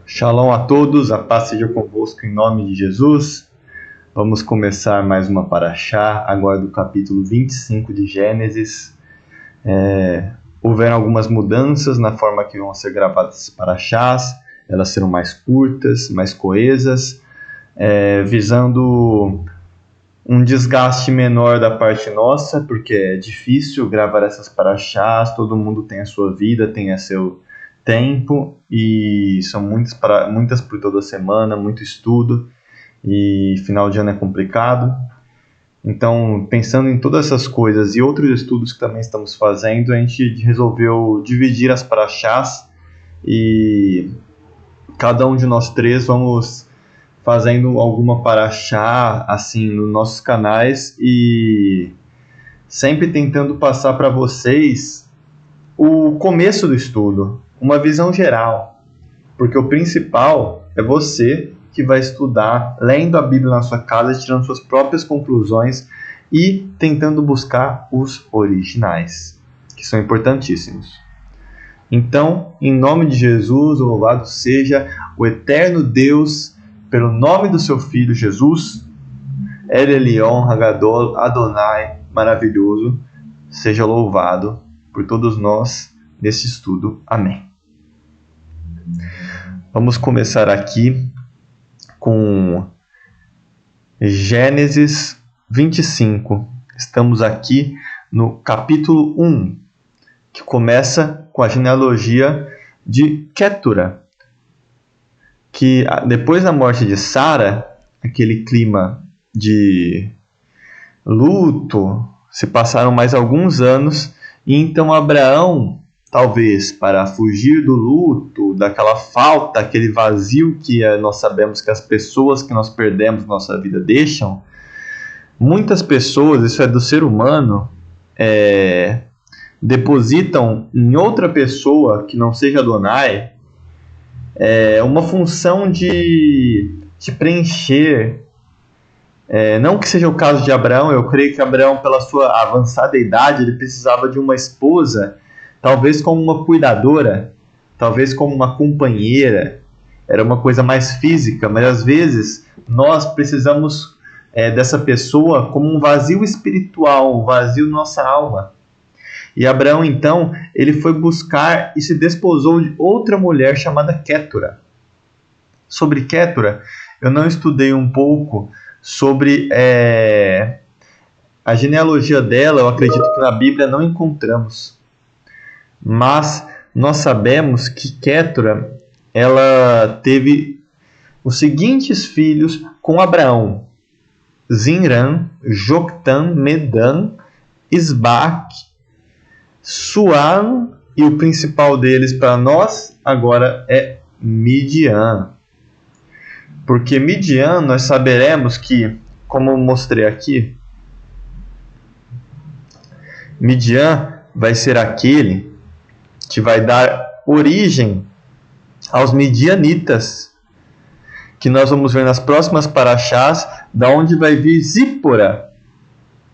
Shalom a todos, a paz seja convosco em nome de Jesus. Vamos começar mais uma paraxá, agora do capítulo 25 de Gênesis. Houveram algumas mudanças na forma que vão ser gravadas as paraxás, elas serão mais curtas, mais coesas, visando um desgaste menor da parte nossa, porque é difícil gravar essas paraxás, todo mundo tem a sua vida, tem a seu tempo, e são muitas por toda semana, muito estudo, e final de ano é complicado. Então, pensando em todas essas coisas e outros estudos que também estamos fazendo, a gente resolveu dividir as paraxás, e cada um de nós três vamos fazendo alguma paraxá assim nos nossos canais, e sempre tentando passar para vocês o começo do estudo, uma visão geral, porque o principal é você que vai estudar, lendo a Bíblia na sua casa, tirando suas próprias conclusões e tentando buscar os originais, que são importantíssimos. Então, em nome de Jesus, louvado seja o eterno Deus, pelo nome do seu Filho Jesus, El Elyon Hagadol Adonai, maravilhoso, seja louvado por todos nós nesse estudo. Amém. Vamos começar aqui com Gênesis 25. Estamos aqui no capítulo 1, que começa com a genealogia de Quétura, que depois da morte de Sara, aquele clima de luto, se passaram mais alguns anos, e então Abraão, talvez para fugir do luto, daquela falta, aquele vazio que nós sabemos que as pessoas que nós perdemos na nossa vida deixam, muitas pessoas, isso é do ser humano, depositam em outra pessoa que não seja Adonai uma função de preencher. Não que seja o caso de Abraão, eu creio que Abraão, pela sua avançada idade, ele precisava de uma esposa, talvez como uma cuidadora, talvez como uma companheira, era uma coisa mais física, mas às vezes nós precisamos dessa pessoa como um vazio espiritual, um vazio na nossa alma. E Abraão, então, ele foi buscar e se desposou de outra mulher chamada Quétura. Sobre Quétura, eu não estudei um pouco sobre a genealogia dela, eu acredito que na Bíblia não encontramos. Mas nós sabemos que Quétura, ela teve os seguintes filhos com Abraão: Zinran, Joktan, Medan, Isbaque, Suam, e o principal deles para nós agora é Midian. Porque Midian, nós saberemos que, como eu mostrei aqui, Midian vai ser aquele que vai dar origem aos midianitas, que nós vamos ver nas próximas paraxás, da onde vai vir Zípora,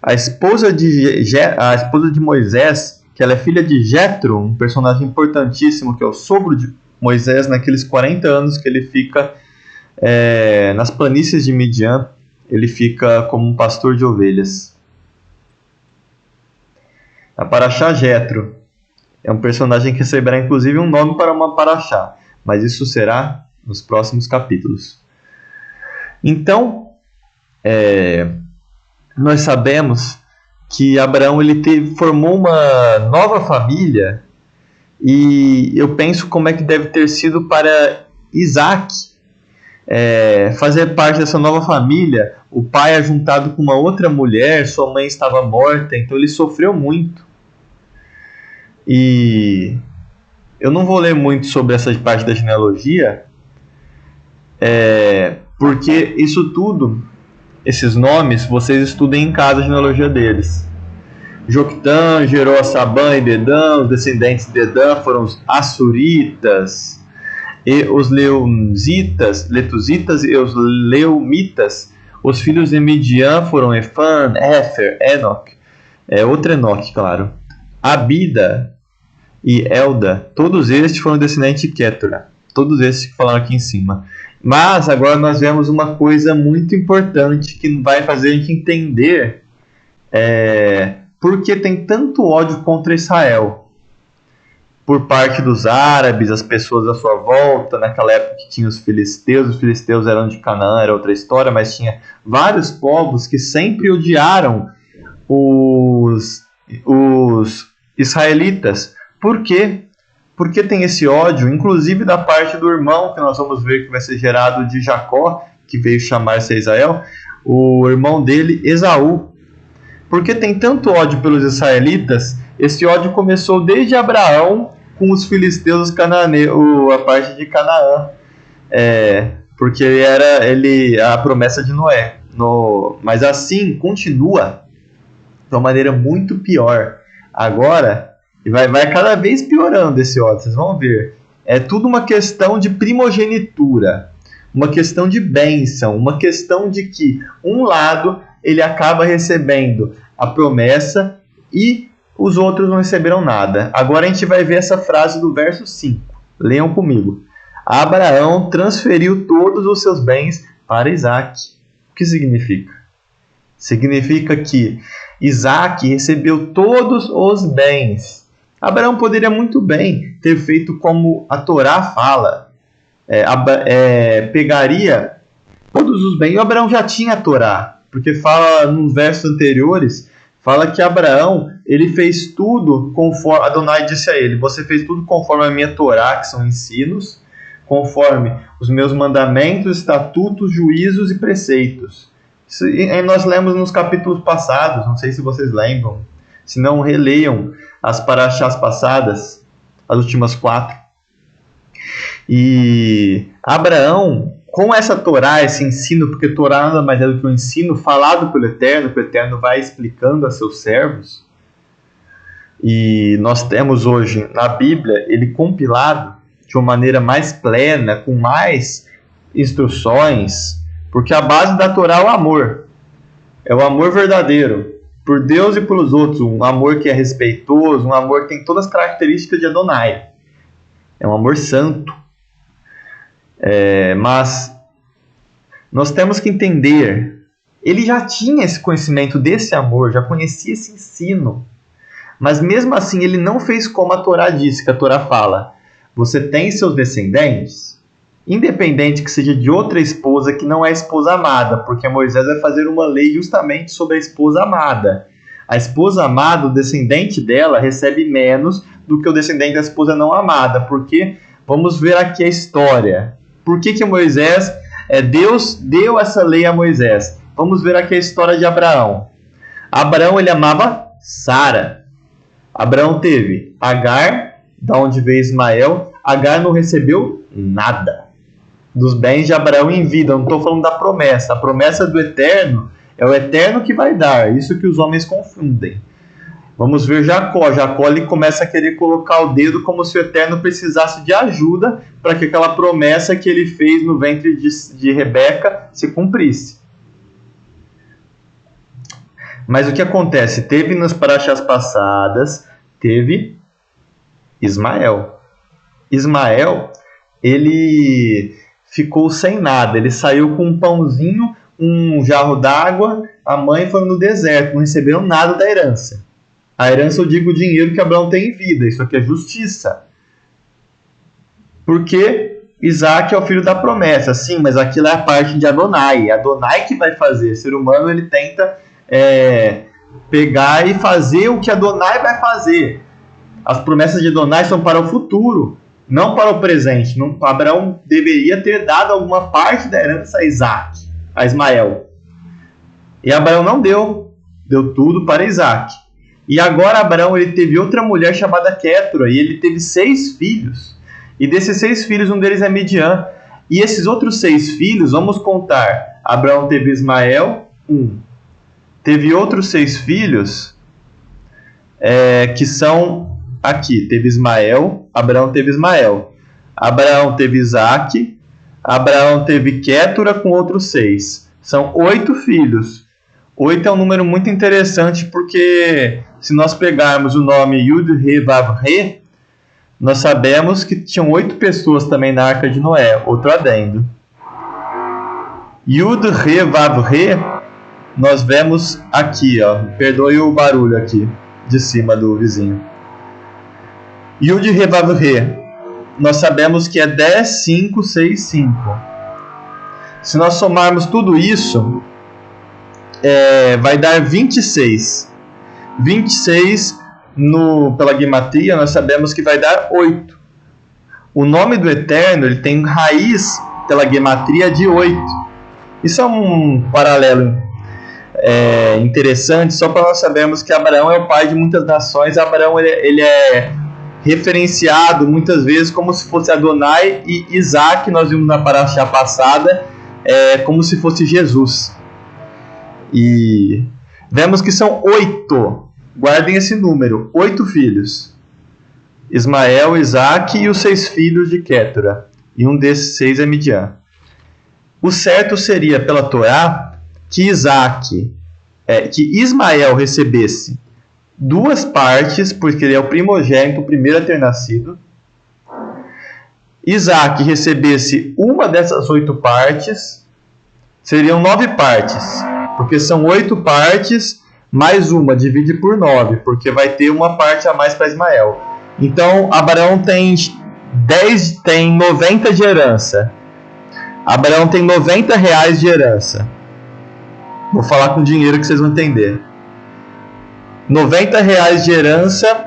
a esposa de Moisés, que ela é filha de Jetro, um personagem importantíssimo, que é o sogro de Moisés, naqueles 40 anos que ele fica nas planícies de Midian, ele fica como um pastor de ovelhas. A paraxá Jetro é um personagem que receberá inclusive um nome para uma paraxá, mas isso será nos próximos capítulos. Então, nós sabemos que Abraão formou uma nova família, e eu penso como é que deve ter sido para Isaac fazer parte dessa nova família. O pai é juntado com uma outra mulher, sua mãe estava morta, então ele sofreu muito. E eu não vou ler muito sobre essa parte da genealogia, porque isso tudo, esses nomes, vocês estudem em casa a genealogia deles. Joktan gerou a Sabã e Dedã, os descendentes de Dedã foram os Assuritas, e os Letuzitas e os Leumitas. Os filhos de Midian foram Efan, Éfer, Enoque, outro Enoque, claro, Abida e Elda. Todos estes foram descendentes de Quétura. Todos esses que falaram aqui em cima. Mas agora nós vemos uma coisa muito importante que vai fazer a gente entender por que tem tanto ódio contra Israel. Por parte dos árabes, as pessoas à sua volta, naquela época que tinha os filisteus eram de Canaã, era outra história, mas tinha vários povos que sempre odiaram os israelitas. Por quê? Porque tem esse ódio, inclusive da parte do irmão, que nós vamos ver que vai ser gerado de Jacó, que veio chamar-se Israel, o irmão dele, Esaú. Porque tem tanto ódio pelos israelitas, esse ódio começou desde Abraão com os filisteus, os cananeus, a parte de Canaã. Porque era a promessa de Noé. Mas assim, continua de uma maneira muito pior. Agora, vai cada vez piorando esse ódio, vocês vão ver. É tudo uma questão de primogenitura, uma questão de bênção, uma questão de que um lado ele acaba recebendo a promessa e os outros não receberam nada. Agora a gente vai ver essa frase do verso 5. Leiam comigo. Abraão transferiu todos os seus bens para Isaac. O que significa? Significa que Isaac recebeu todos os bens. Abraão poderia muito bem ter feito como a Torá fala. Pegaria todos os bens. E Abraão já tinha a Torá. Porque fala nos versos anteriores, fala que Abraão, ele fez tudo conforme, Adonai disse a ele, você fez tudo conforme a minha Torá, que são ensinos, conforme os meus mandamentos, estatutos, juízos e preceitos. Isso nós lemos nos capítulos passados, não sei se vocês lembram, se não releiam as paraxás passadas, as últimas 4. E Abraão, com essa Torá, esse ensino, porque Torá nada mais é do que um ensino falado pelo Eterno, que o Eterno vai explicando a seus servos, e nós temos hoje na Bíblia ele compilado de uma maneira mais plena, com mais instruções, porque a base da Torá é o amor. É o amor verdadeiro, por Deus e pelos outros, um amor que é respeitoso, um amor que tem todas as características de Adonai. É um amor santo. Mas nós temos que entender, ele já tinha esse conhecimento desse amor, já conhecia esse ensino, mas mesmo assim ele não fez como a Torá disse, que a Torá fala, você tem seus descendentes, independente que seja de outra esposa que não é a esposa amada, porque Moisés vai fazer uma lei justamente sobre a esposa amada. A esposa amada, o descendente dela, recebe menos do que o descendente da esposa não amada, porque vamos ver aqui a história. Por que Moisés, Deus deu essa lei a Moisés? Vamos ver aqui a história de Abraão. Abraão, ele amava Sara. Abraão teve Agar, da onde veio Ismael. Agar não recebeu nada dos bens de Abraão em vida. Eu não estou falando da promessa. A promessa do Eterno é o Eterno que vai dar. Isso que os homens confundem. Vamos ver Jacó. Jacó ele começa a querer colocar o dedo como se o Eterno precisasse de ajuda para que aquela promessa que ele fez no ventre de Rebeca se cumprisse. Mas o que acontece? Teve nas paraxás passadas, teve Ismael. Ismael, ele ficou sem nada. Ele saiu com um pãozinho, um jarro d'água. A mãe foi no deserto, não receberam nada da herança. A herança eu digo o dinheiro que Abraão tem em vida. Isso aqui é justiça. Porque Isaac é o filho da promessa. Sim, mas aquilo é a parte de Adonai. É Adonai que vai fazer. O ser humano ele tenta pegar e fazer o que Adonai vai fazer. As promessas de Adonai são para o futuro, não para o presente. Abraão deveria ter dado alguma parte da herança a Isaac, a Ismael. E Abraão não deu. Deu tudo para Isaac. E agora Abraão ele teve outra mulher chamada Quétura, e ele teve 6 filhos. E desses 6 filhos, um deles é Midian. E esses outros 6 filhos, vamos contar. Abraão teve Ismael, 1. Teve outros 6 filhos, que são aqui. Teve Ismael, Abraão teve Ismael. Abraão teve Isaac, Abraão teve Quétura com outros 6. São 8 filhos. 8 é um número muito interessante porque se nós pegarmos o nome Yud, Re, Vav, Re, nós sabemos que tinham 8 pessoas também na Arca de Noé, outro adendo. Yud, Re, Vav, Re, nós vemos aqui, ó, perdoe o barulho aqui, de cima do vizinho. Yud, Re, Vav, Re, nós sabemos que é 10, 5, 6, 5. Se nós somarmos tudo isso, vai dar 26. 26 pela gematria, nós sabemos que vai dar 8. O nome do Eterno, ele tem raiz pela gematria de 8. Isso é um paralelo interessante, só para nós sabermos que Abraão é o pai de muitas nações. Abraão ele é referenciado muitas vezes como se fosse Adonai, e Isaac, nós vimos na paraxá passada, como se fosse Jesus. E vemos que são 8. Guardem esse número, 8 filhos. Ismael, Isaac e os 6 filhos de Quétura. E um desses 6 é Midian. O certo seria, pela Torá, que Ismael recebesse 2 partes, porque ele é o primogênito, o primeiro a ter nascido. Isaac recebesse uma dessas 8 partes. Seriam 9 partes, porque são 8 partes mais uma, divide por 9, porque vai ter uma parte a mais para Ismael. Então, Abraão tem 90 de herança. Abraão tem 90 reais de herança. Vou falar com dinheiro que vocês vão entender. 90 reais de herança,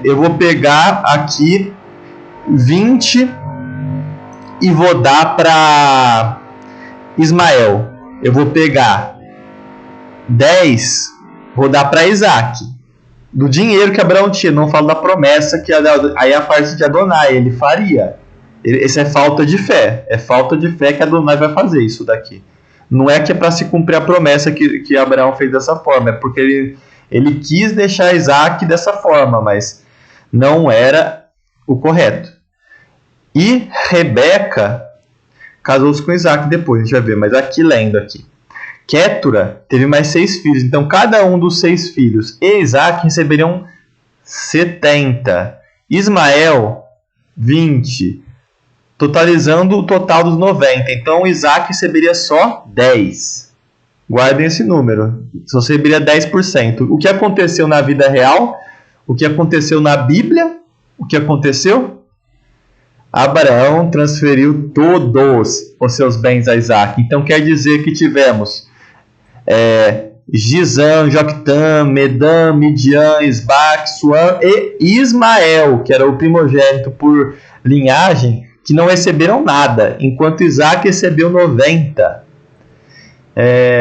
eu vou pegar aqui 20 e vou dar para Ismael. Eu vou pegar 10, vou dar para Isaac. Do dinheiro que Abraão tinha, não falo da promessa, que aí a parte de Adonai ele faria. Isso é falta de fé. É falta de fé que Adonai vai fazer isso daqui. Não é que é para se cumprir a promessa que Abraão fez dessa forma. É porque ele quis deixar Isaac dessa forma, mas não era o correto. E Rebeca casou-se com Isaac depois, a gente vai ver. Mas aqui, lendo aqui. Quétura teve mais 6 filhos. Então, cada um dos 6 filhos e Isaac receberiam 70. Ismael, 20. Totalizando o total dos 90. Então, Isaac receberia só 10. Guardem esse número. Só receberia 10%. O que aconteceu na vida real? O que aconteceu na Bíblia? O que aconteceu? Abraão transferiu todos os seus bens a Isaac. Então, quer dizer que tivemos Gizam, Joctã, Medam, Midian, Isbac, Suam e Ismael, que era o primogênito por linhagem, que não receberam nada, enquanto Isaac recebeu 90.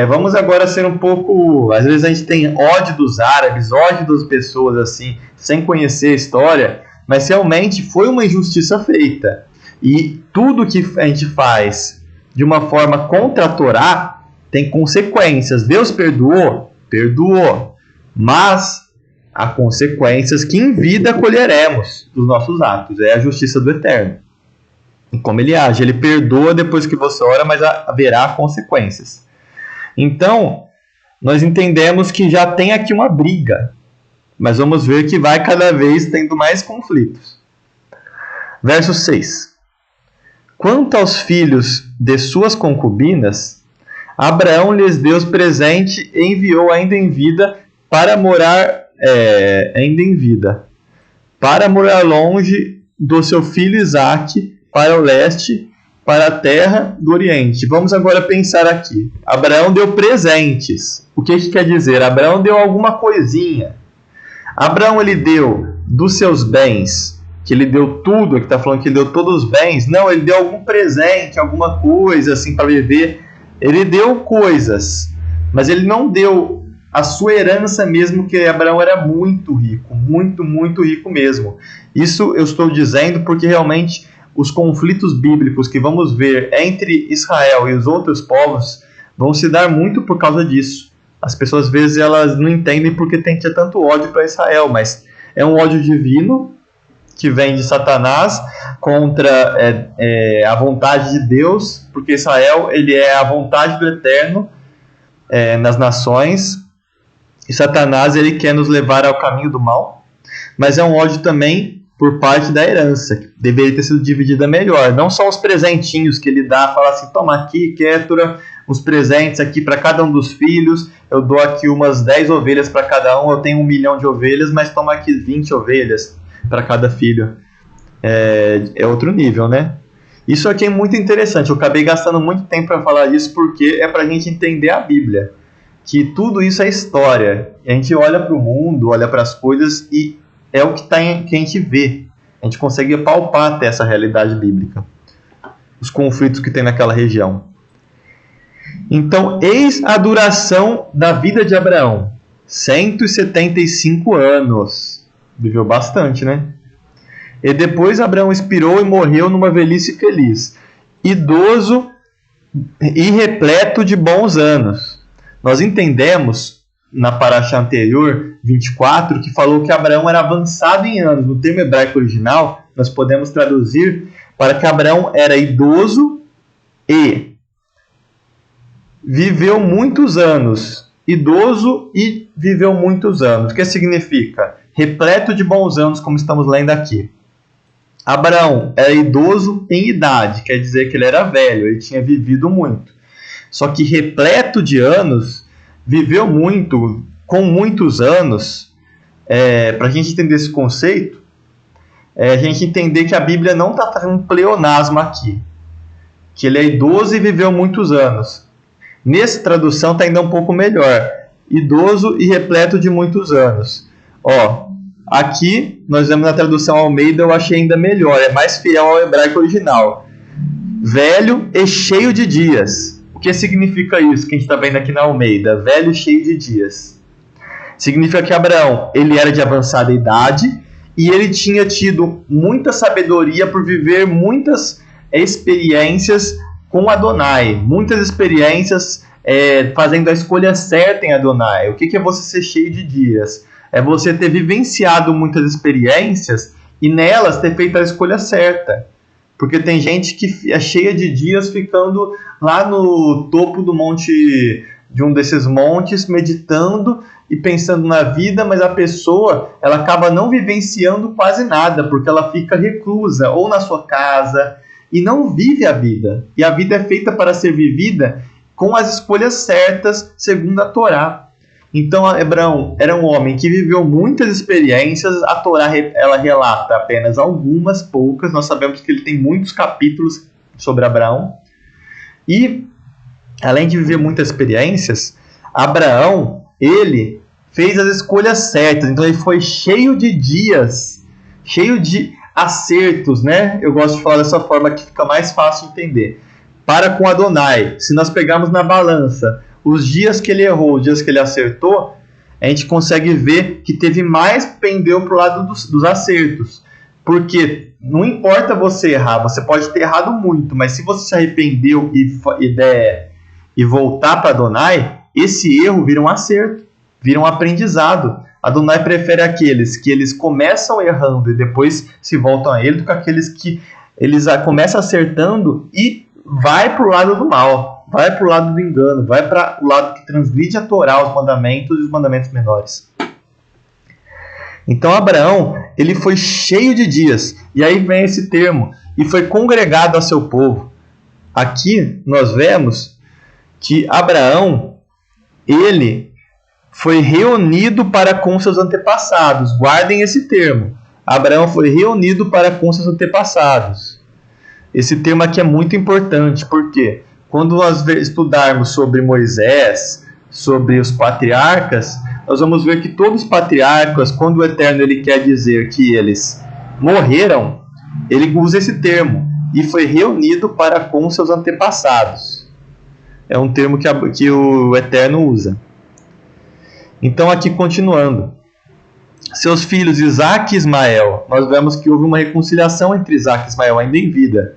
Vamos agora ser um pouco... Às vezes a gente tem ódio dos árabes, ódio das pessoas assim, sem conhecer a história, mas realmente foi uma injustiça feita. E tudo que a gente faz de uma forma contra a Torá tem consequências. Deus perdoou? Perdoou. Mas há consequências que em vida colheremos dos nossos atos. É a justiça do Eterno. E como ele age, ele perdoa depois que você ora, mas haverá consequências. Então, nós entendemos que já tem aqui uma briga, mas vamos ver que vai cada vez tendo mais conflitos. Verso 6. Quanto aos filhos de suas concubinas, Abraão lhes deu presente e enviou ainda em vida para morar longe do seu filho Isaque, para o leste, para a terra do Oriente. Vamos agora pensar aqui. Abraão deu presentes. O que quer dizer? Abraão deu alguma coisinha. Abraão ele deu dos seus bens, que ele deu tudo, aqui está falando que ele deu todos os bens. Não, ele deu algum presente, alguma coisa assim para viver. Ele deu coisas, mas ele não deu a sua herança mesmo, que Abraão era muito rico, muito, muito rico mesmo. Isso eu estou dizendo porque realmente os conflitos bíblicos que vamos ver entre Israel e os outros povos vão se dar muito por causa disso. As pessoas às vezes elas não entendem porque tem que ter tanto ódio para Israel, mas é um ódio divino que vem de Satanás contra a vontade de Deus, porque Israel ele é a vontade do Eterno nas nações, e Satanás ele quer nos levar ao caminho do mal, mas é um ódio também por parte da herança, que deveria ter sido dividida melhor. Não só os presentinhos que ele dá, fala assim, toma aqui, Kétura, os presentes aqui para cada um dos filhos, eu dou aqui umas 10 ovelhas para cada um, eu tenho 1 milhão de ovelhas, mas toma aqui 20 ovelhas para cada filho. É outro nível, né? Isso aqui é muito interessante, eu acabei gastando muito tempo para falar disso, porque é para a gente entender a Bíblia, que tudo isso é história. A gente olha para o mundo, olha para as coisas e é o que a gente vê. A gente consegue palpar até essa realidade bíblica, os conflitos que tem naquela região. Então, eis a duração da vida de Abraão: 175 anos. Viveu bastante, né? E depois Abraão expirou e morreu numa velhice feliz, idoso e repleto de bons anos. Nós entendemos na paraxá anterior, 24, que falou que Abraão era avançado em anos. No termo hebraico original, nós podemos traduzir para que Abraão era idoso e viveu muitos anos. Idoso e viveu muitos anos. O que significa? Repleto de bons anos, como estamos lendo aqui. Abraão era idoso em idade, quer dizer que ele era velho, ele tinha vivido muito. Só que repleto de anos, viveu muito, com muitos anos. Para a gente entender esse conceito, a gente entender que a Bíblia não está fazendo um pleonasmo aqui, que ele é idoso e viveu muitos anos. Nessa tradução está ainda um pouco melhor: idoso e repleto de muitos anos. Aqui nós vemos na tradução Almeida, eu achei ainda melhor, é mais fiel ao hebraico original: velho e cheio de dias. O que significa isso que a gente está vendo aqui na Almeida? Velho e cheio de dias. Significa que Abraão, ele era de avançada idade e ele tinha tido muita sabedoria por viver muitas experiências com Adonai. Muitas experiências fazendo a escolha certa em Adonai. O que é você ser cheio de dias? É você ter vivenciado muitas experiências e nelas ter feito a escolha certa. Porque tem gente que é cheia de dias ficando lá no topo do monte, de um desses montes, meditando e pensando na vida, mas a pessoa ela acaba não vivenciando quase nada, porque ela fica reclusa ou na sua casa e não vive a vida. E a vida é feita para ser vivida com as escolhas certas, segundo a Torá. Então, Abraão era um homem que viveu muitas experiências. A Torá ela relata apenas algumas, poucas. Nós sabemos que ele tem muitos capítulos sobre Abraão. E, além de viver muitas experiências, Abraão, ele fez as escolhas certas. Então, ele foi cheio de dias, cheio de acertos, né? Eu gosto de falar dessa forma que fica mais fácil de entender. Para com Adonai, se nós pegarmos na balança os dias que ele errou, os dias que ele acertou, a gente consegue ver que teve mais pendeu para o lado dos acertos. Porque não importa você errar, você pode ter errado muito, mas se você se arrependeu e voltar para Adonai, esse erro vira um acerto, vira um aprendizado. Adonai prefere aqueles que eles começam errando e depois se voltam a ele, do que aqueles que eles começam acertando e vai para o lado do mal, vai para o lado do engano, vai para o lado que transgride a Torá, os mandamentos e os mandamentos menores. Então Abraão, ele foi cheio de dias, e aí vem esse termo, e foi congregado a seu povo. Aqui nós vemos que Abraão, ele foi reunido para com seus antepassados. Guardem esse termo. Abraão foi reunido para com seus antepassados. Esse termo aqui é muito importante, porque quando nós estudarmos sobre Moisés, sobre os patriarcas, nós vamos ver que todos os patriarcas, quando o Eterno ele quer dizer que eles morreram, ele usa esse termo, e foi reunido para com seus antepassados. É um termo que o Eterno usa. Então aqui continuando. Seus filhos Isaac e Ismael, nós vemos que houve uma reconciliação entre Isaac e Ismael ainda em vida.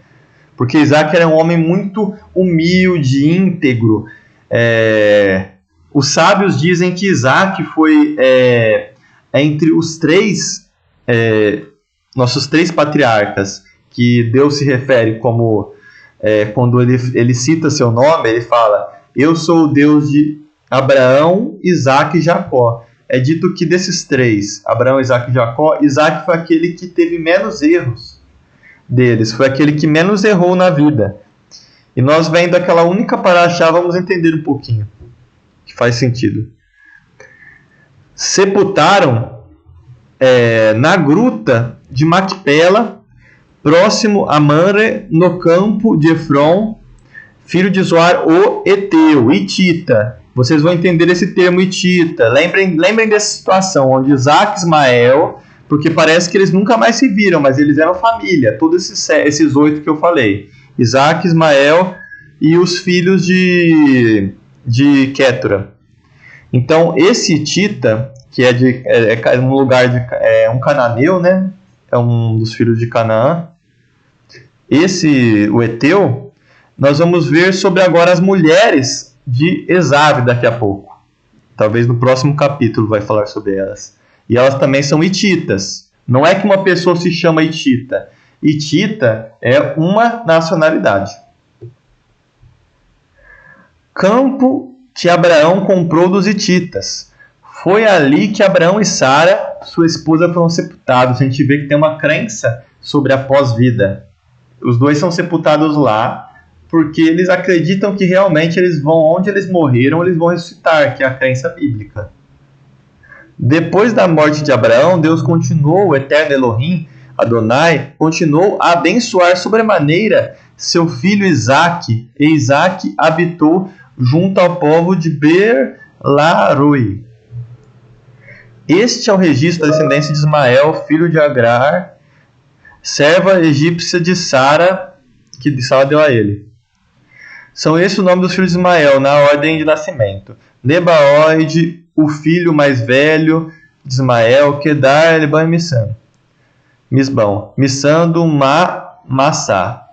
Porque Isaac era um homem muito humilde, íntegro. Os sábios dizem que Isaac foi entre os três, nossos três patriarcas, que Deus se refere como, quando ele cita seu nome, ele fala: eu sou o Deus de Abraão, Isaac e Jacó. é dito que desses três, Abraão, Isaac e Jacó, Isaac foi aquele que teve menos erros deles, foi aquele que menos errou na vida. E nós vendo aquela única paraxá, vamos entender um pouquinho, que faz sentido. Sepultaram na gruta de Macpela, próximo a Mamre, no campo de Efron, filho de Zoar, o Eteu, Hitita. Vocês vão entender esse termo Hitita. Lembrem dessa situação, onde Isaac e Ismael, porque parece que eles nunca mais se viram, mas eles eram família, todos esses 8 que eu falei. Isaac, Ismael e os filhos de Quétura. Então, esse Hitita, que é um lugar um cananeu, né? É um dos filhos de Canaã. O Eteu, nós vamos ver sobre agora as mulheres de Esav daqui a pouco. Talvez no próximo capítulo vai falar sobre elas. E elas também são hititas. Não é que uma pessoa se chama hitita. Hitita é uma nacionalidade. Campo que Abraão comprou dos hititas. Foi ali que Abraão e Sara, sua esposa, foram sepultados. A gente vê que tem uma crença sobre a pós-vida. Os dois são sepultados lá porque eles acreditam que realmente eles vão, onde eles morreram, eles vão ressuscitar, que é a crença bíblica. Depois da morte de Abraão, Deus continuou, o eterno Elohim, Adonai, continuou a abençoar sobremaneira seu filho Isaque, e Isaque habitou junto ao povo de Ber-Laroi. Este é o registro da descendência de Ismael, filho de Agar, serva egípcia de Sara, que Sara deu a ele. São esses os nomes dos filhos de Ismael, na ordem de nascimento. Nebaoide, o filho mais velho de Ismael, Quedar, Elibã e Misbão. Missã do Massá.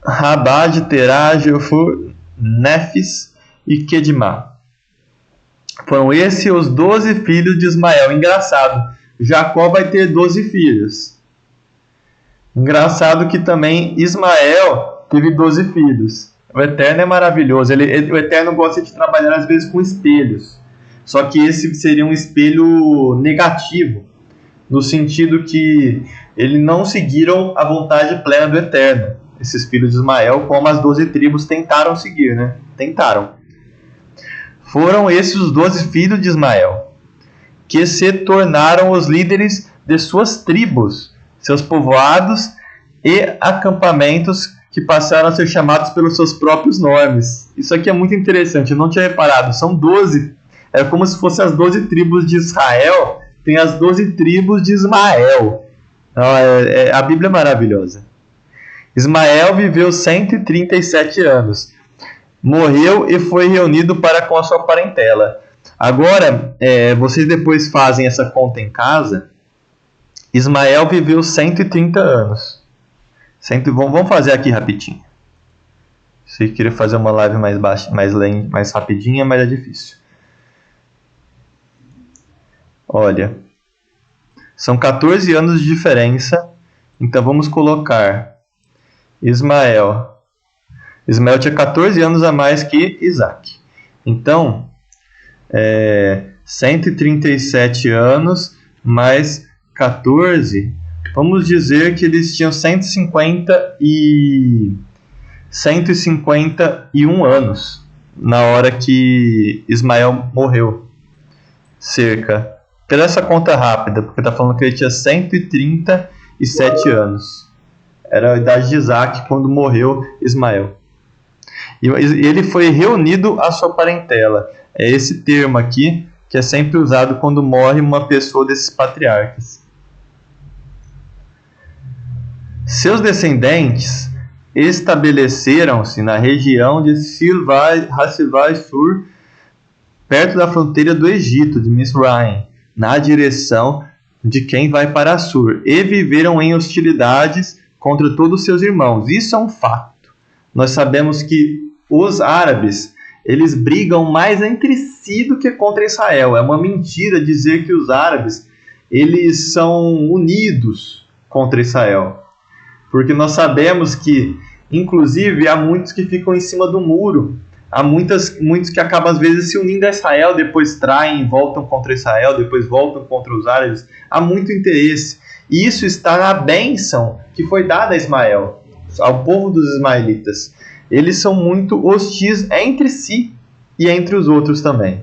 Rabá, Terá, Jeufur, Nefis e Quedimá. Foram esses os 12 filhos de Ismael. Engraçado, Jacó vai ter 12 filhos. Engraçado que também Ismael teve 12 filhos. O Eterno é maravilhoso. O Eterno gosta de trabalhar às vezes com espelhos. Só que esse seria um espelho negativo, no sentido que eles não seguiram a vontade plena do Eterno. Esses filhos de Ismael, como as 12 tribos tentaram seguir, né? Tentaram. Foram esses os 12 filhos de Ismael, que se tornaram os líderes de suas tribos, seus povoados e acampamentos, que passaram a ser chamados pelos seus próprios nomes. Isso aqui é muito interessante, eu não tinha reparado. São 12, é como se fossem as 12 tribos de Israel, tem as 12 tribos de Ismael. A Bíblia é maravilhosa. Ismael viveu 137 anos. Morreu e foi reunido para com a sua parentela. Agora, vocês depois fazem essa conta em casa. Ismael viveu 130 anos. Vamos fazer aqui rapidinho. Se queria fazer uma live mais rapidinha, mas é difícil. Olha, são 14 anos de diferença. Então vamos colocar Ismael. Ismael tinha 14 anos a mais que Isaac. Então, 137 anos mais 14. Vamos dizer que eles tinham 151 anos na hora que Ismael morreu. Cerca. Pela essa conta rápida, porque está falando que ele tinha 137 anos. Era a idade de Isaac quando morreu Ismael. E ele foi reunido à sua parentela. É esse termo aqui que é sempre usado quando morre uma pessoa desses patriarcas. Seus descendentes estabeleceram-se na região de Hasivai-Sur, perto da fronteira do Egito, de Misraim, na direção de quem vai para Assur, e viveram em hostilidades contra todos os seus irmãos. Isso é um fato. Nós sabemos que os árabes, eles brigam mais entre si do que contra Israel. É uma mentira dizer que os árabes, eles são unidos contra Israel. Porque nós sabemos que, inclusive, há muitos que ficam em cima do muro, Há muitos que acabam às vezes se unindo a Israel, depois traem, voltam contra Israel, depois voltam contra os árabes. Há muito interesse. E isso está na bênção que foi dada a Ismael, ao povo dos ismaelitas. Eles são muito hostis entre si e entre os outros também.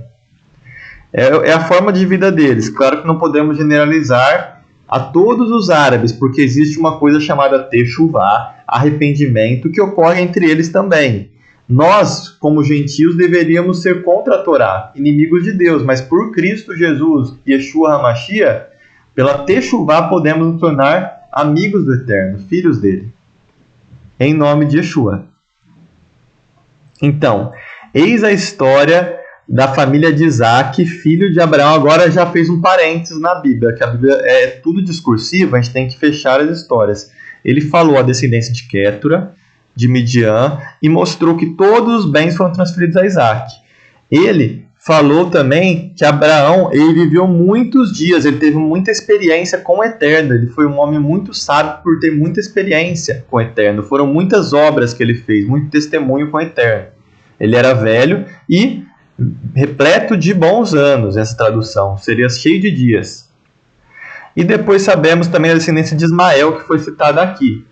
É a forma de vida deles. Claro que não podemos generalizar a todos os árabes, porque existe uma coisa chamada techuvá, arrependimento, que ocorre entre eles também. Nós, como gentios, deveríamos ser contra a Torá, inimigos de Deus, mas por Cristo Jesus, Yeshua HaMashiach, pela techuvá podemos nos tornar amigos do Eterno, filhos dele, em nome de Yeshua. Então, eis a história da família de Isaac, filho de Abraão. Agora já fez um parênteses na Bíblia, que a Bíblia é tudo discursivo, a gente tem que fechar as histórias. Ele falou a descendência de Quetura, de Midian, e mostrou que todos os bens foram transferidos a Isaac. Ele falou também que Abraão, ele viveu muitos dias, ele teve muita experiência com o Eterno, ele foi um homem muito sábio por ter muita experiência com o Eterno. Foram muitas obras que ele fez, muito testemunho com o Eterno. Ele era velho e repleto de bons anos, essa tradução, seria cheio de dias. E depois sabemos também a descendência de Ismael, que foi citada aqui.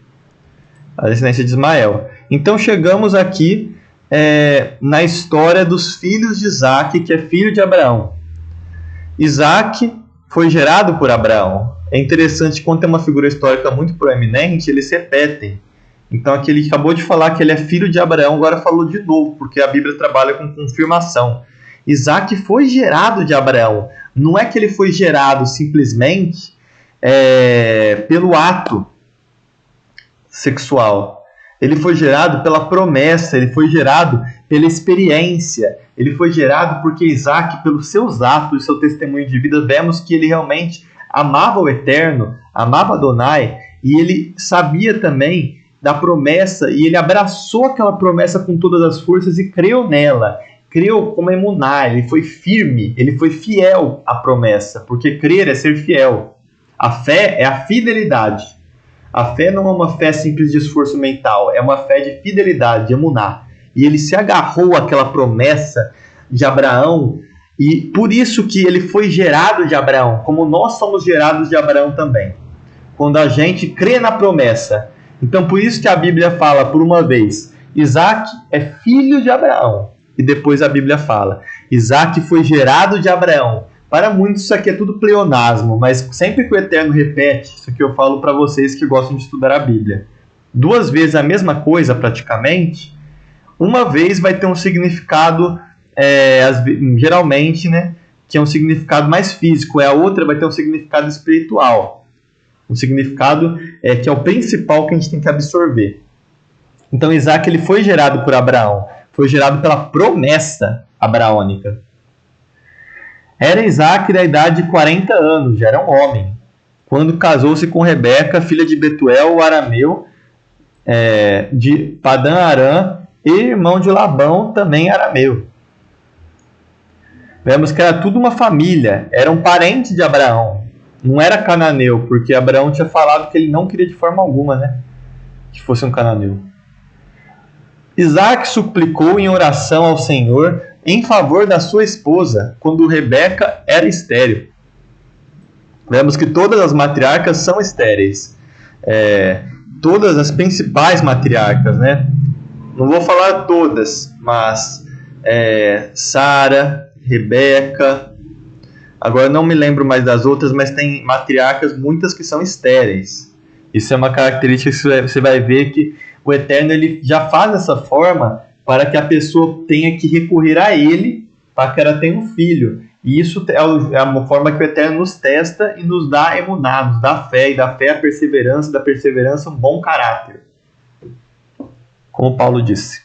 A descendência de Ismael. Então chegamos aqui na história dos filhos de Isaac, que é filho de Abraão. Isaac foi gerado por Abraão. É interessante, quando tem uma figura histórica muito proeminente, eles repetem. Então aquele que acabou de falar que ele é filho de Abraão, agora falou de novo, porque a Bíblia trabalha com confirmação. Isaac foi gerado de Abraão. Não é que ele foi gerado simplesmente pelo ato sexual. Ele foi gerado pela promessa, ele foi gerado pela experiência, ele foi gerado porque Isaac, pelos seus atos e seu testemunho de vida, vemos que ele realmente amava o Eterno, amava Adonai, e ele sabia também da promessa, e ele abraçou aquela promessa com todas as forças e creu nela, creu como emuná, ele foi firme, ele foi fiel à promessa, porque crer é ser fiel. A fé é a fidelidade. A fé não é uma fé simples de esforço mental, é uma fé de fidelidade, de emuná. E ele se agarrou àquela promessa de Abraão, e por isso que ele foi gerado de Abraão, como nós somos gerados de Abraão também. Quando a gente crê na promessa. Então por isso que a Bíblia fala, por uma vez, Isaac é filho de Abraão. E depois a Bíblia fala, Isaac foi gerado de Abraão. Para muitos isso aqui é tudo pleonasmo, mas sempre que o Eterno repete, isso aqui eu falo para vocês que gostam de estudar a Bíblia, 2 vezes a mesma coisa praticamente, uma vez vai ter um significado, geralmente, né, que é um significado mais físico, a outra vai ter um significado espiritual, um significado que é o principal que a gente tem que absorver. Então Isaac ele foi gerado por Abraão, foi gerado pela promessa abraônica. Era Isaac da idade de 40 anos, já era um homem, quando casou-se com Rebeca, filha de Betuel, o arameu, de Padã Arã, e irmão de Labão, também arameu. Vemos que era tudo uma família, era um parente de Abraão, não era cananeu, porque Abraão tinha falado que ele não queria de forma alguma, né, que fosse um cananeu. Isaac suplicou em oração ao Senhor em favor da sua esposa, quando Rebeca era estéril. Vemos que todas as matriarcas são estéreis. Todas as principais matriarcas, né? Não vou falar todas, mas Sara, Rebeca, agora não me lembro mais das outras, mas tem matriarcas muitas que são estéreis. Isso é uma característica que você vai ver que o Eterno ele já faz dessa forma para que a pessoa tenha que recorrer a ele para que ela tenha um filho. E isso é uma forma que o Eterno nos testa e nos dá emuná, nos dá fé, e da fé a perseverança, da perseverança um bom caráter. Como Paulo disse.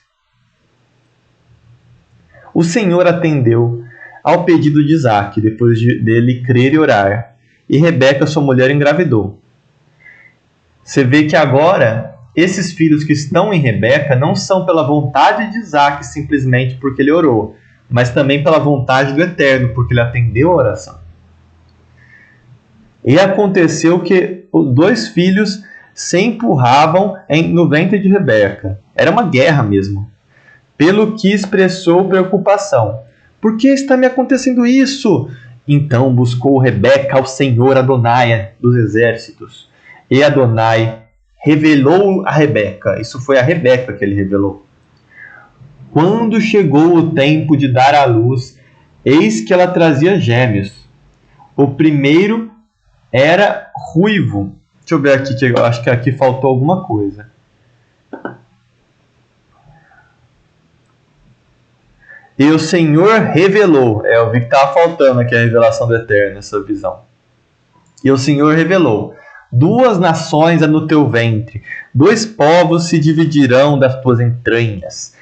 O Senhor atendeu ao pedido de Isaac, depois dele crer e orar, e Rebeca, sua mulher, engravidou. Você vê que agora esses filhos que estão em Rebeca não são pela vontade de Isaac simplesmente porque ele orou, mas também pela vontade do Eterno, porque ele atendeu a oração. E aconteceu que os 2 filhos se empurravam no ventre de Rebeca. Era uma guerra mesmo. pelo que expressou preocupação. Por que está me acontecendo isso? Então buscou Rebeca ao Senhor Adonai dos exércitos. E Adonai revelou a Rebeca. Isso foi a Rebeca que ele revelou. Quando chegou o tempo de dar à luz, eis que ela trazia gêmeos. O primeiro era ruivo. Deixa eu ver aqui, que eu acho que aqui faltou alguma coisa. E o Senhor revelou. Eu vi que estava faltando aqui a revelação do Eterno, essa visão. E o Senhor revelou: 2 nações há no teu ventre, 2 povos se dividirão das tuas entranhas.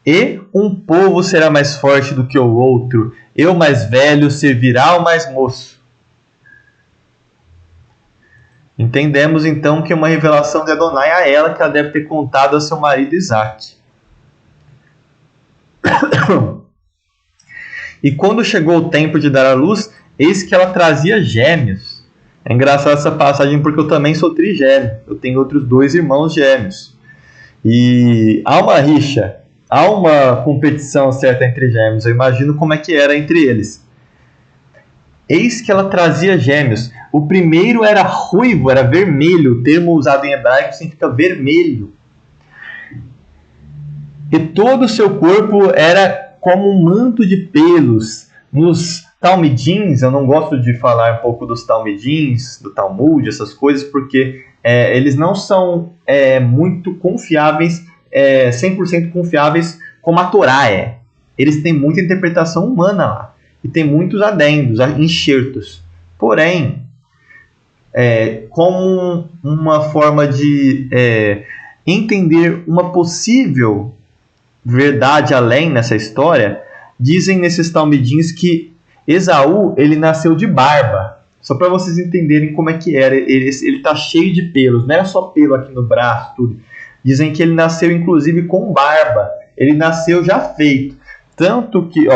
E um povo será mais forte do que o outro, e o mais velho servirá ao mais moço. Entendemos então que é uma revelação de Adonai a ela, que ela deve ter contado a seu marido Isaac. E quando chegou o tempo de dar à luz, eis que ela trazia gêmeos. É engraçado essa passagem porque eu também sou trigêmeo. Eu tenho outros 2 irmãos gêmeos. E há uma rixa, há uma competição certa entre gêmeos. Eu imagino como é que era entre eles. Eis que ela trazia gêmeos. O primeiro era ruivo, era vermelho. O termo usado em hebraico significa vermelho. E todo o seu corpo era como um manto de pelos. Nos Talmudins, eu não gosto de falar um pouco dos Talmudins, do Talmud, essas coisas, porque eles não são muito confiáveis, 100% confiáveis como a Torá é. Eles têm muita interpretação humana lá. E tem muitos adendos, enxertos. Porém, como uma forma de entender uma possível verdade além nessa história, dizem nesses talmudins que Esaú, ele nasceu de barba. Só para vocês entenderem como é que era. Ele está cheio de pelos, não era só pelo aqui no braço, tudo. Dizem que ele nasceu inclusive com barba. Ele nasceu já feito. Tanto que,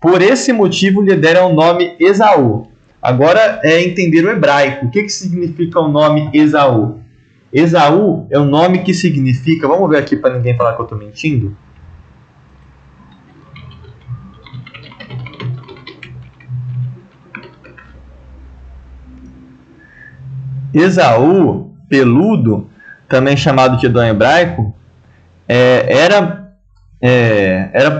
por esse motivo lhe deram o nome Esaú. Agora é entender o hebraico. O que significa o nome Esaú? Esaú é um nome que significa... Vamos ver aqui para ninguém falar que eu estou mentindo. Esaú, peludo, também chamado de Edom hebraico, era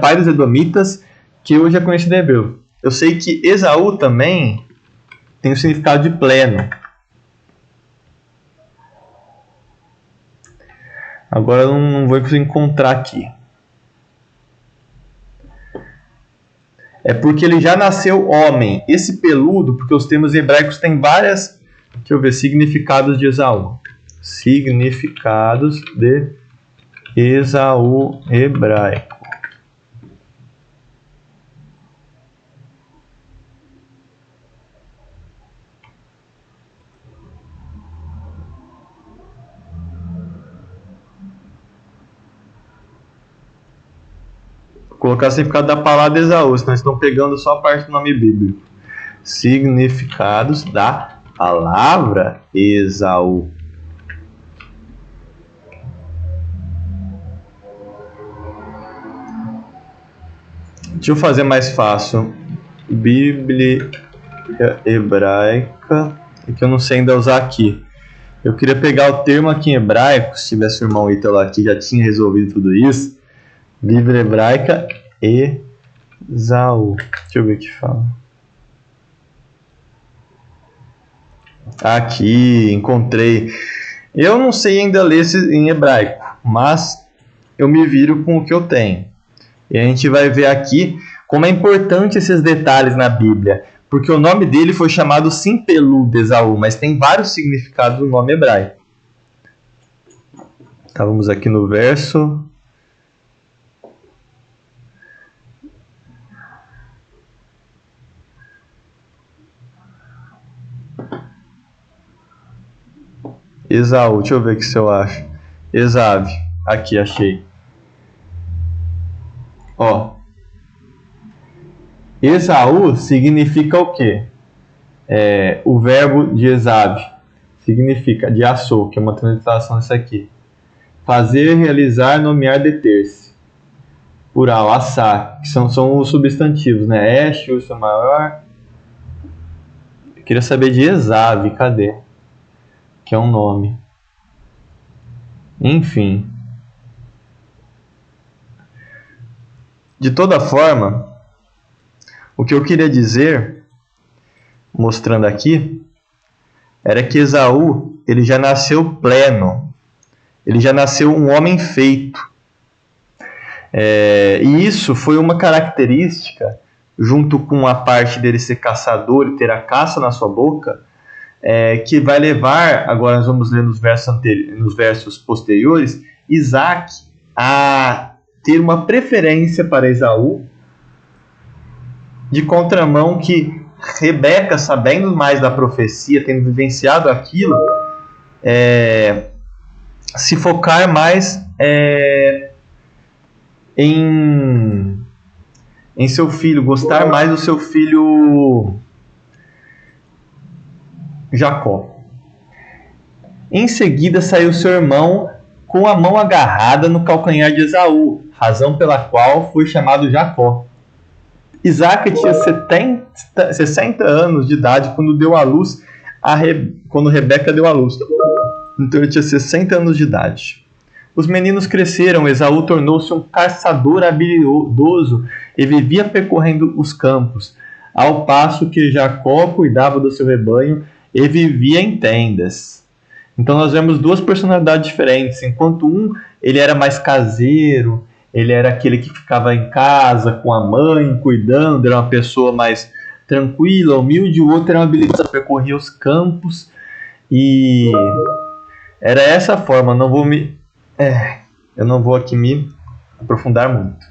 pai dos edomitas, que hoje é conhecido em hebreu. Eu sei que Esaú também tem o significado de pleno. Agora eu não vou conseguir encontrar aqui. É porque ele já nasceu homem. Esse peludo, porque os termos hebraicos têm várias... Deixa eu ver, significados de Esaú. Significados de Esaú hebraico. Vou colocar o significado da palavra Esaú, senão estão pegando só a parte do nome bíblico. Significados da palavra Esaú. Deixa eu fazer mais fácil. Bíblia hebraica, que eu não sei ainda usar aqui. Eu queria pegar o termo aqui em hebraico, se tivesse o irmão Ítalo aqui, já tinha resolvido tudo isso. Bíblia hebraica, Esaú. Deixa eu ver o que fala. Aqui, encontrei. Eu não sei ainda ler em hebraico, mas eu me viro com o que eu tenho. E a gente vai ver aqui como é importante esses detalhes na Bíblia. Porque o nome dele foi chamado sim peludo Esaú, mas tem vários significados no nome hebraico. Estávamos aqui no verso... Esaú, deixa eu ver aqui se eu acho. Esave, aqui achei. Esaú significa o quê? O verbo de Esave significa de assou, que é uma transliteração disso aqui. Fazer, realizar, nomear, deter-se. plural, assá, que são os substantivos, né? Esh, urso maior. Eu queria saber de Esav, cadê? Que é um nome. Enfim. De toda forma, o que eu queria dizer, mostrando aqui, era que Esaú, ele já nasceu pleno. Ele já nasceu um homem feito. E isso foi uma característica, junto com a parte dele ser caçador e ter a caça na sua boca, que vai levar, agora nós vamos ler nos versos posteriores, Isaac a ter uma preferência para Esaú, de contramão que Rebeca, sabendo mais da profecia, tendo vivenciado aquilo, se focar mais em seu filho, gostar mais do seu filho Jacó. Em seguida saiu seu irmão com a mão agarrada no calcanhar de Esaú, razão pela qual foi chamado Jacó. Isaac tinha 60 anos de idade quando deu à luz quando Rebeca deu à luz. Então ele tinha 60 anos de idade. Os meninos cresceram, Esaú tornou-se um caçador habilidoso e vivia percorrendo os campos, ao passo que Jacó cuidava do seu rebanho e vivia em tendas. Então nós vemos duas personalidades diferentes. Enquanto ele era mais caseiro, ele era aquele que ficava em casa com a mãe, cuidando, era uma pessoa mais tranquila, humilde, o outro era um habilidoso, percorria os campos e era essa forma. Eu não vou aqui me aprofundar muito.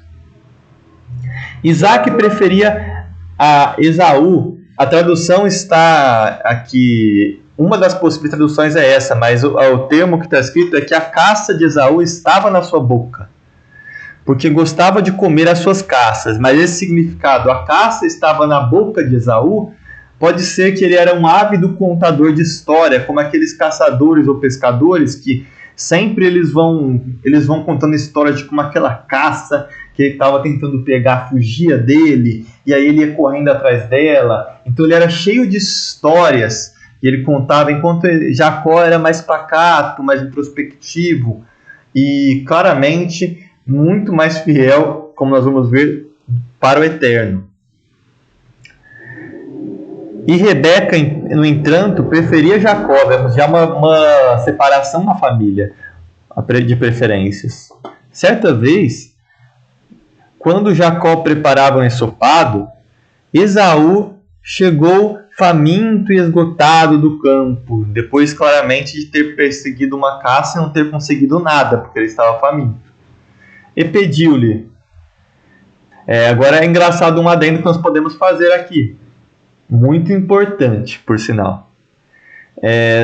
Isaac preferia a Esaú. A tradução está aqui. Uma das possíveis traduções é essa, mas o termo que está escrito é que a caça de Esaú estava na sua boca, porque gostava de comer as suas caças. Mas esse significado, a caça estava na boca de Esaú, pode ser que ele era um ávido contador de história, como aqueles caçadores ou pescadores que sempre eles vão contando história de como aquela caça que ele estava tentando pegar fugia dele, e aí ele ia correndo atrás dela. Então ele era cheio de histórias que ele contava, enquanto Jacó era mais pacato, mais introspectivo e claramente muito mais fiel, como nós vamos ver, para o eterno. E Rebeca, no entanto, preferia Jacó. Vemos já uma separação na família de preferências. Certa vez, quando Jacó preparava um ensopado, Esaú chegou faminto e esgotado do campo, depois claramente de ter perseguido uma caça e não ter conseguido nada, porque ele estava faminto. E pediu-lhe. Agora é engraçado um adendo que nós podemos fazer aqui. Muito importante, por sinal.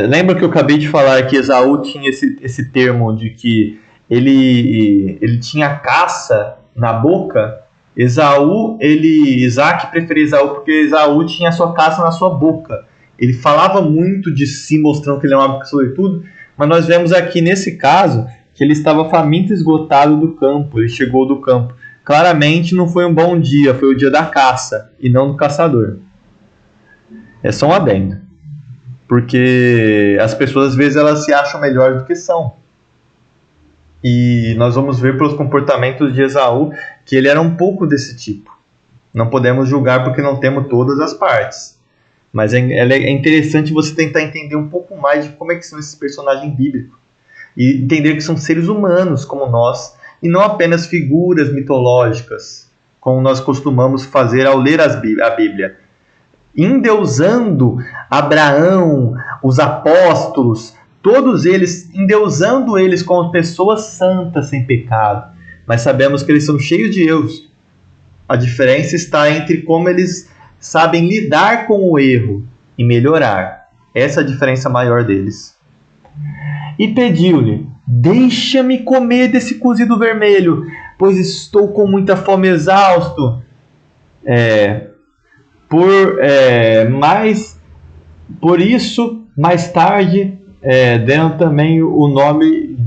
Lembra que eu acabei de falar que Esaú tinha esse termo de que ele tinha caça na boca? Isaac preferia Esaú porque Esaú tinha a sua caça na sua boca. Ele falava muito de si, mostrando que ele é uma pessoa e tudo, mas nós vemos aqui nesse caso que ele estava faminto e esgotado do campo. Ele chegou do campo. Claramente não foi um bom dia, foi o dia da caça e não do caçador. É só um adendo. Porque as pessoas às vezes elas se acham melhores do que são. E nós vamos ver pelos comportamentos de Esaú que ele era um pouco desse tipo. Não podemos julgar porque não temos todas as partes. Mas é interessante você tentar entender um pouco mais de como é que são esses personagens bíblicos. E entender que são seres humanos como nós. E não apenas figuras mitológicas, como nós costumamos fazer ao ler a Bíblia. Endeusando Abraão, os apóstolos, todos eles, endeusando eles como pessoas santas sem pecado. Mas sabemos que eles são cheios de erros. A diferença está entre como eles sabem lidar com o erro e melhorar. Essa é a diferença maior deles. E pediu-lhe: deixa-me comer desse cozido vermelho, pois estou com muita fome, exausto. Por isso, mais tarde, deram também o nome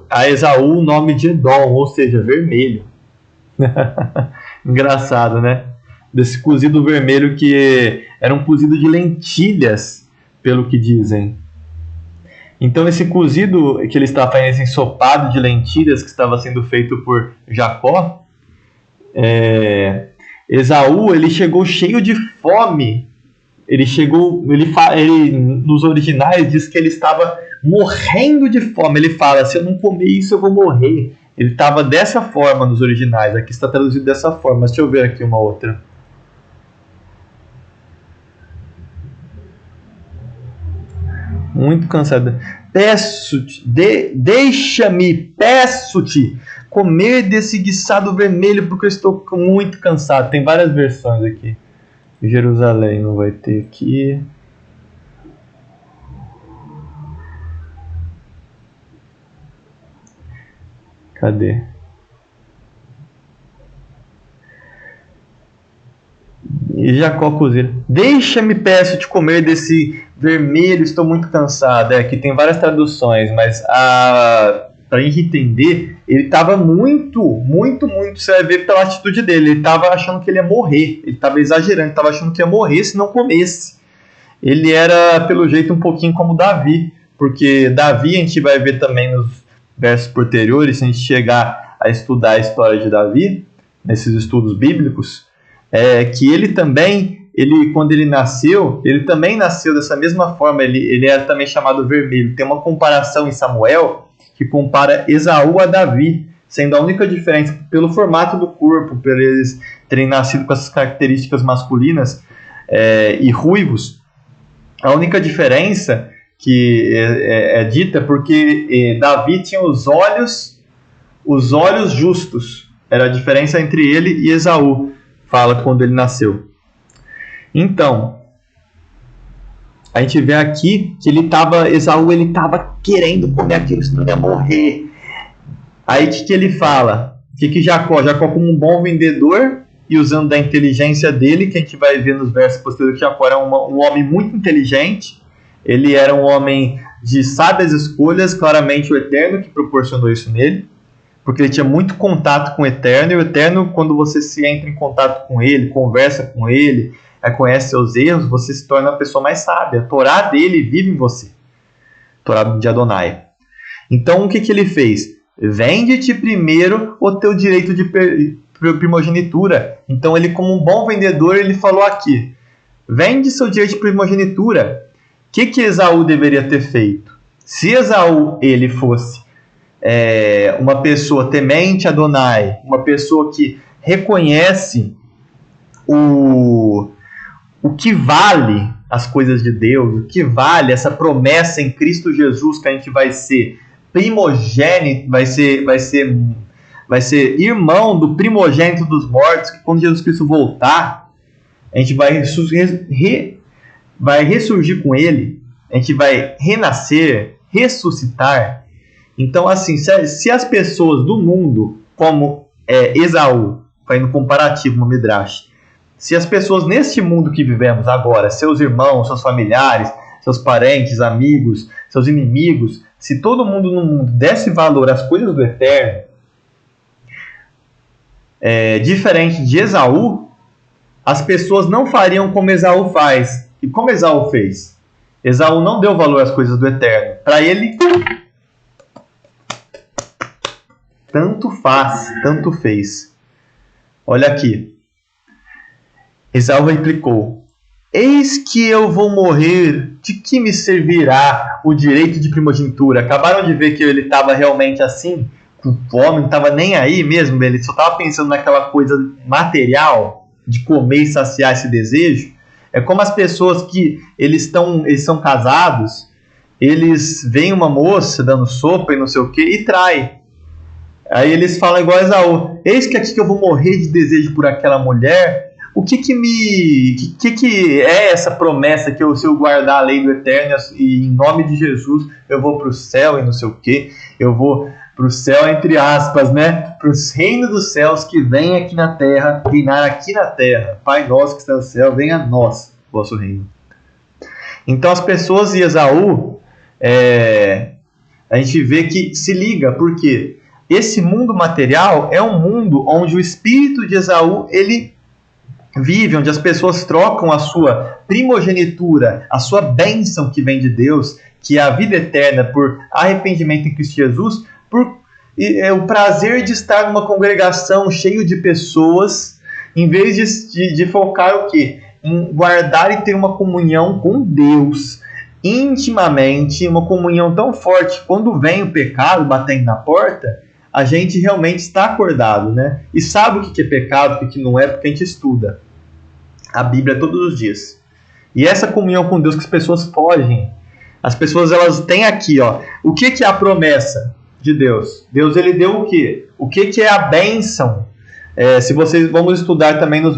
a Esaú, o nome de Edom, ou seja, vermelho. Engraçado, né? Desse cozido vermelho que era um cozido de lentilhas, pelo que dizem. Então esse cozido que ele estava fazendo, esse ensopado de lentilhas que estava sendo feito por Jacó, Esaú, ele chegou cheio de fome. Ele nos originais diz que ele estava morrendo de fome. Ele fala: se eu não comer isso, eu vou morrer. Ele estava dessa forma nos originais. Aqui está traduzido dessa forma. Mas deixa eu ver aqui uma outra. Muito cansado. Peço-te, comer desse guiçado vermelho, porque eu estou muito cansado. Tem várias versões aqui. Jerusalém não vai ter aqui. Cadê? E Jacó cozido. Deixa-me, peço-te, comer desse vermelho, estou muito cansado. Aqui tem várias traduções, mas para a gente entender, ele estava muito, você vai ver pela atitude dele, ele estava achando que ele ia morrer, ele estava exagerando, ele estava achando que ia morrer se não comesse. Ele era, pelo jeito, um pouquinho como Davi, porque Davi, a gente vai ver também nos versos posteriores, se a gente chegar a estudar a história de Davi, nesses estudos bíblicos, que ele também, quando ele nasceu, ele também nasceu dessa mesma forma, ele era também chamado vermelho. Tem uma comparação em Samuel que compara Esaú a Davi, sendo a única diferença pelo formato do corpo, por eles terem nascido com essas características masculinas e ruivos. A única diferença que é dita é porque Davi tinha os olhos justos. Era a diferença entre ele e Esaú, fala quando ele nasceu. Então, a gente vê aqui que Esaú estava querendo comer aquilo, senão ele ia morrer. Aí o que ele fala? Que Jacó, como um bom vendedor e usando da inteligência dele, que a gente vai ver nos versos posteriores, que Jacó era um homem muito inteligente, ele era um homem de sábias escolhas, claramente o Eterno que proporcionou isso nele, porque ele tinha muito contato com o Eterno, e o Eterno, quando você se entra em contato com ele, conversa com ele, reconhece seus erros, você se torna uma pessoa mais sábia. A Torá dele vive em você. Torá de Adonai. Então, o que ele fez? Vende-te primeiro o teu direito de primogenitura. Então, ele, como um bom vendedor, ele falou aqui: vende seu direito de primogenitura. O que Esaú deveria ter feito? Se Esaú ele fosse uma pessoa temente a Adonai, uma pessoa que reconhece o que vale as coisas de Deus, o que vale essa promessa em Cristo Jesus, que a gente vai ser primogênito, vai ser irmão do primogênito dos mortos, que quando Jesus Cristo voltar, a gente vai ressurgir com ele, a gente vai renascer, ressuscitar. Então, assim, se as pessoas do mundo, como Esaú, fazendo comparativo no Midrash, se as pessoas neste mundo que vivemos agora, seus irmãos, seus familiares, seus parentes, amigos, seus inimigos, se todo mundo no mundo desse valor às coisas do Eterno, diferente de Esaú, as pessoas não fariam como Esaú faz. E como Esaú fez? Esaú não deu valor às coisas do Eterno. Para ele, tanto faz, tanto fez. Olha aqui. Esaú replicou: eis que eu vou morrer, de que me servirá o direito de primogenitura? Acabaram de ver que ele estava realmente assim, com fome, não estava nem aí mesmo, ele só estava pensando naquela coisa material, de comer e saciar esse desejo. É como as pessoas que eles são casados, eles veem uma moça dando sopa e não sei o que e trai. Aí eles falam igual a Esaú: eis que aqui que eu vou morrer de desejo por aquela mulher. O que é essa promessa que se eu guardar a lei do Eterno e em nome de Jesus eu vou para o céu e não sei o que, eu vou para o céu entre aspas, né? Para os reinos dos céus que vem aqui na terra, reinar aqui na terra. Pai nosso que está no céu, venha a nós, vosso reino. Então as pessoas e Esaú, a gente vê que se liga, porque esse mundo material é um mundo onde o espírito de Esaú, ele vive, onde as pessoas trocam a sua primogenitura, a sua bênção que vem de Deus, que é a vida eterna por arrependimento em Cristo Jesus, por o prazer de estar numa congregação cheio de pessoas, em vez de focar o quê? Em guardar e ter uma comunhão com Deus, intimamente, uma comunhão tão forte, que quando vem o pecado batendo na porta, a gente realmente está acordado, né? E sabe o que é pecado, o que não é, porque a gente estuda a Bíblia todos os dias. E essa comunhão com Deus que as pessoas fogem. As pessoas, elas têm aqui, ó, o que é a promessa de Deus? Deus, ele deu o quê? O que é a bênção? Se vocês, vamos estudar também nos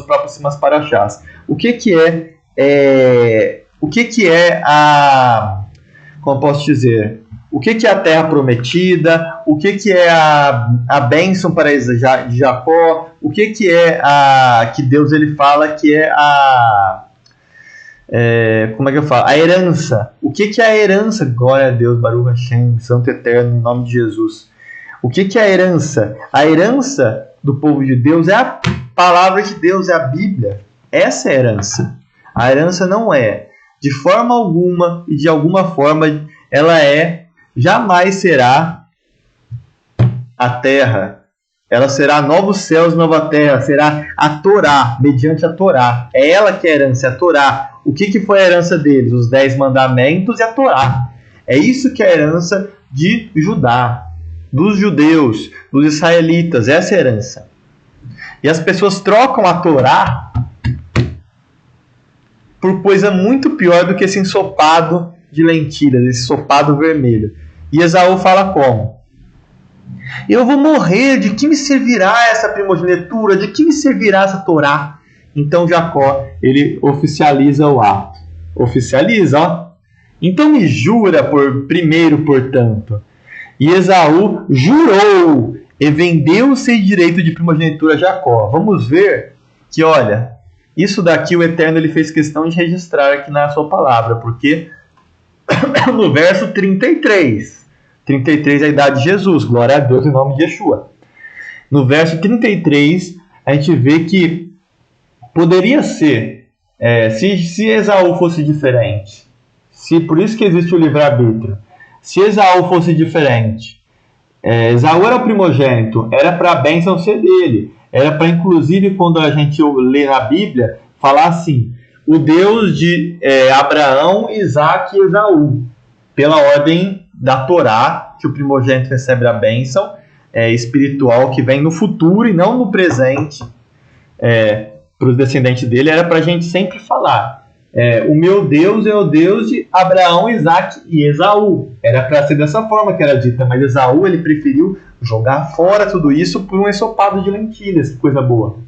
próximos paraxás. O que é a, como posso dizer, o que é a terra prometida, o que é a bênção para de Jacó, o que é a que Deus ele fala que é como é que eu falo? A herança. O que é a herança? Glória a Deus, Baruch Hashem, Santo Eterno, em nome de Jesus. O que é a herança? A herança do povo de Deus é a palavra de Deus, é a Bíblia. Essa é a herança. A herança não é, de forma alguma e de alguma forma, ela jamais será a terra. Ela será novos céus, nova terra. Será a Torá, mediante a Torá. É ela que é a herança, é a Torá. O que foi a herança deles? Os 10 mandamentos e a Torá. É isso que é a herança de Judá, dos judeus, dos israelitas. Essa é a herança. E as pessoas trocam a Torá por coisa muito pior do que esse ensopado de lentilhas, esse ensopado vermelho. E Esaú fala como? Eu vou morrer, de que me servirá essa primogenitura? De que me servirá essa Torá? Então Jacó, ele oficializa o ato. Oficializa, ó. Então me jura primeiro, portanto. E Esaú jurou e vendeu sem direito de primogenitura a Jacó. Vamos ver que, olha, isso daqui o Eterno ele fez questão de registrar aqui na sua palavra, porque no verso 33 é a idade de Jesus, glória a Deus em nome de Yeshua. No verso 33, a gente vê que poderia ser, se Esaú fosse diferente, por isso que existe o livre-arbítrio, se Esaú fosse diferente, Esaú era o primogênito, era para a bênção ser dele, era para, inclusive, quando a gente lê na Bíblia, falar assim, o Deus de Abraão, Isaac e Esaú, pela ordem da Torá, que o primogênito recebe a bênção espiritual que vem no futuro e não no presente, para os descendentes dele, era para a gente sempre falar, o meu Deus é o Deus de Abraão, Isaac e Esaú. Era para ser dessa forma que era dita, mas Esaú ele preferiu jogar fora tudo isso por um ensopado de lentilhas, que coisa boa.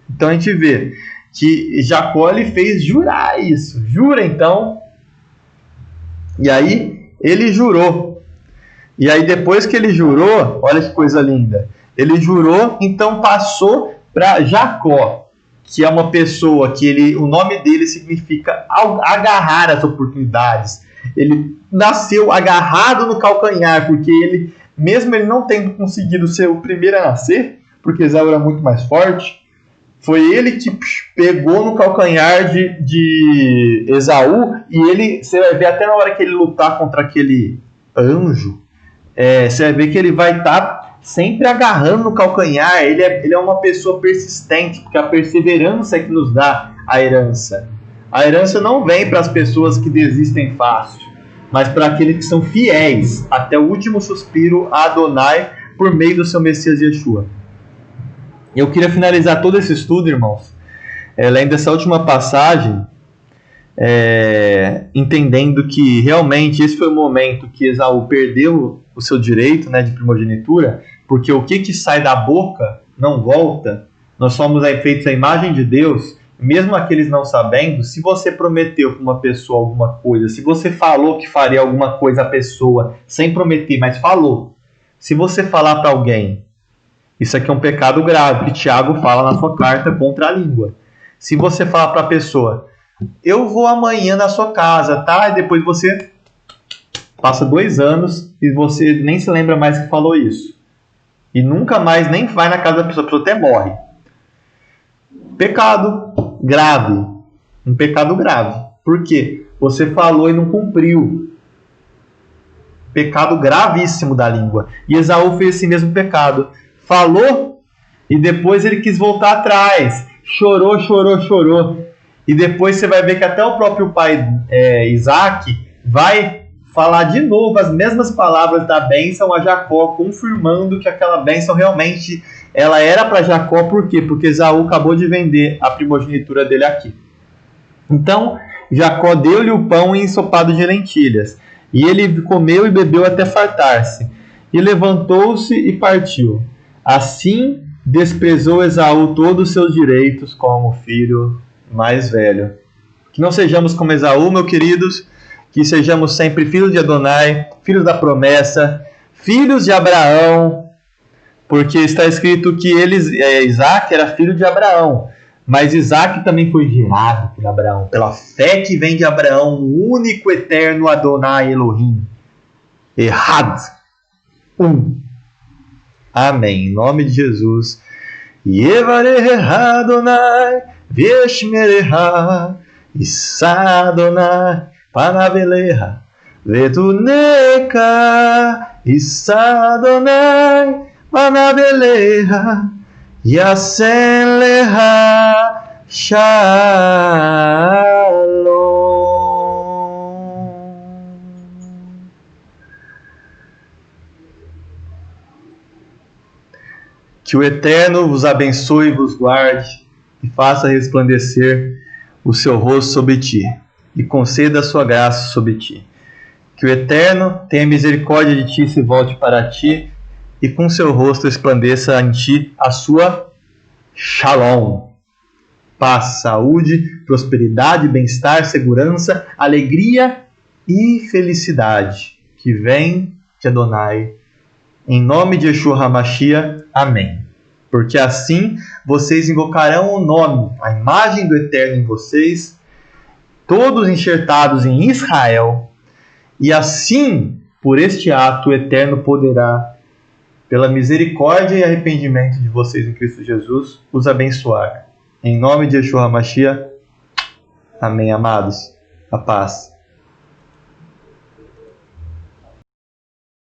Então a gente vê que Jacó ele fez jurar isso. Jura então. E aí ele jurou. E aí depois que ele jurou, olha que coisa linda. Ele jurou, então passou para Jacó, que é uma pessoa que o nome dele significa agarrar as oportunidades. Ele nasceu agarrado no calcanhar, porque ele, mesmo ele não tendo conseguido ser o primeiro a nascer, porque Esaú era muito mais forte, foi ele que pegou no calcanhar de Esaú, e ele, você vai ver até na hora que ele lutar contra aquele anjo, você vai ver que ele vai estar sempre agarrando no calcanhar. Ele é uma pessoa persistente, porque a perseverança é que nos dá a herança. A herança não vem para as pessoas que desistem fácil, mas para aqueles que são fiéis até o último suspiro a Adonai por meio do seu Messias Yeshua. Eu queria finalizar todo esse estudo, irmãos, lendo essa última passagem, entendendo que realmente esse foi o momento que Esaú perdeu o seu direito, né, de primogenitura, porque o que sai da boca não volta. Nós somos feitos à imagem de Deus, mesmo aqueles não sabendo. Se você prometeu para uma pessoa alguma coisa, se você falou que faria alguma coisa à pessoa sem prometer, mas falou, se você falar para alguém, isso aqui é um pecado grave, que Tiago fala na sua carta contra a língua. Se você falar para a pessoa, eu vou amanhã na sua casa, tá? E depois você passa 2 anos e você nem se lembra mais que falou isso. E nunca mais nem vai na casa da pessoa, a pessoa até morre. Pecado grave. Um pecado grave. Por quê? Você falou e não cumpriu. Pecado gravíssimo da língua. E Esaú fez esse mesmo pecado. Falou e depois ele quis voltar atrás. Chorou, chorou, chorou. E depois você vai ver que até o próprio pai Isaac vai falar de novo as mesmas palavras da bênção a Jacó, confirmando que aquela bênção realmente ela era para Jacó. Por quê? Porque Esaú acabou de vender a primogenitura dele aqui. Então, Jacó deu-lhe o pão ensopado de lentilhas, e ele comeu e bebeu até fartar-se, e levantou-se e partiu. Assim desprezou Esaú todos os seus direitos como filho mais velho. Que não sejamos como Esaú, meus queridos, que sejamos sempre filhos de Adonai, filhos da promessa, filhos de Abraão, porque está escrito que Isaac era filho de Abraão, mas Isaac também foi gerado por Abraão, pela fé que vem de Abraão, o único eterno Adonai Elohim. Errado. Amém. Em nome de Jesus. Yevareha Adonai, Veshmereha, Issa Adonai, Panaveleha, Vetuneka, Issa Adonai, Panaveleha, Yasenleha, Shalom. Que o Eterno vos abençoe e vos guarde, e faça resplandecer o seu rosto sobre ti, e conceda a sua graça sobre ti. Que o Eterno tenha misericórdia de ti e se volte para ti, e com seu rosto resplandeça em ti a sua Shalom. Paz, saúde, prosperidade, bem-estar, segurança, alegria e felicidade que vem de Adonai. Em nome de Yeshua HaMashiach, amém. Porque assim vocês invocarão o nome, a imagem do Eterno em vocês, todos enxertados em Israel, e assim, por este ato, o Eterno poderá, pela misericórdia e arrependimento de vocês em Cristo Jesus, os abençoar. Em nome de Yeshua HaMashiach, amém, amados. A paz.